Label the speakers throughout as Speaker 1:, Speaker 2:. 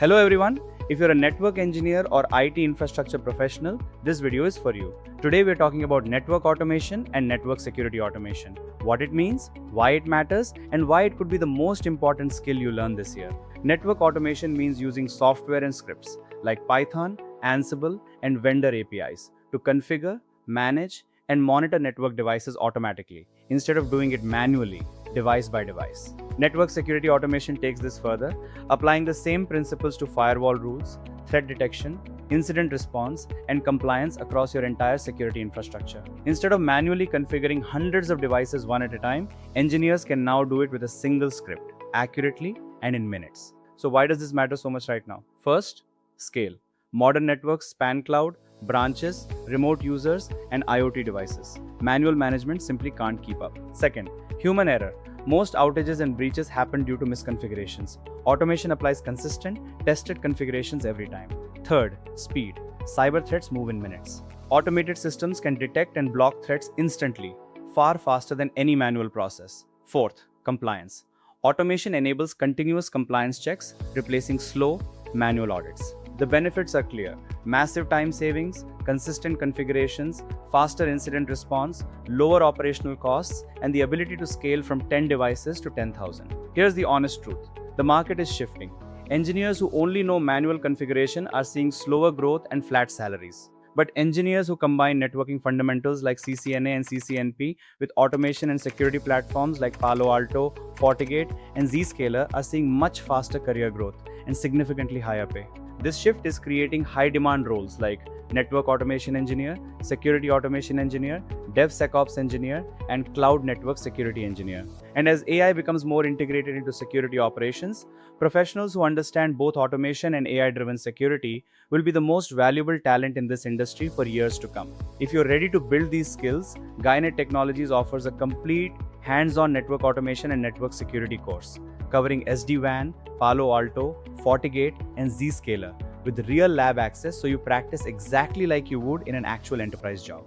Speaker 1: Hello everyone. If you're a network engineer or IT infrastructure professional, this video is for you. Today we're talking about network automation and network security automation. What it means, why it matters, and why it could be the most important skill you learn this year. Network automation means using software and scripts like Python, Ansible, and vendor APIs to configure, manage, and monitor network devices automatically instead of doing it manually, device by device. Network security automation takes this further, applying the same principles to firewall rules, threat detection, incident response, and compliance across your entire security infrastructure. Instead of manually configuring hundreds of devices one at a time, engineers can now do it with a single script, accurately and in minutes. So why does this matter so much right now? First, scale. Modern networks span cloud, branches, remote users, and IoT devices. Manual management simply can't keep up. Second, human error. Most outages and breaches happen due to misconfigurations. Automation applies consistent, tested configurations every time. Third, speed. Cyber threats move in minutes. Automated systems can detect and block threats instantly, far faster than any manual process. Fourth, compliance. Automation enables continuous compliance checks, replacing slow, manual audits. The benefits are clear: massive time savings, consistent configurations, faster incident response, lower operational costs, and the ability to scale from 10 devices to 10,000. Here's the honest truth: the market is shifting. Engineers who only know manual configuration are seeing slower growth and flat salaries. But engineers who combine networking fundamentals like CCNA and CCNP with automation and security platforms like Palo Alto, FortiGate, and Zscaler are seeing much faster career growth and significantly higher pay. This shift is creating high-demand roles like network automation engineer, security automation engineer, devsecops engineer, and cloud network security engineer. And as AI becomes more integrated into security operations, professionals who understand both automation and AI-driven security will be the most valuable talent in this industry for years to come. If you're ready to build these skills, GuiNet Technologies offers a complete hands-on network automation and network security course covering SD-WAN, Palo Alto, FortiGate, and Zscaler with real lab access so you practice exactly like you would in an actual enterprise job.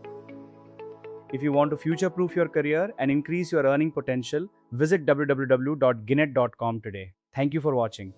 Speaker 1: If you want to future-proof your career and increase your earning potential, visit www.guinet.com today. Thank you for watching.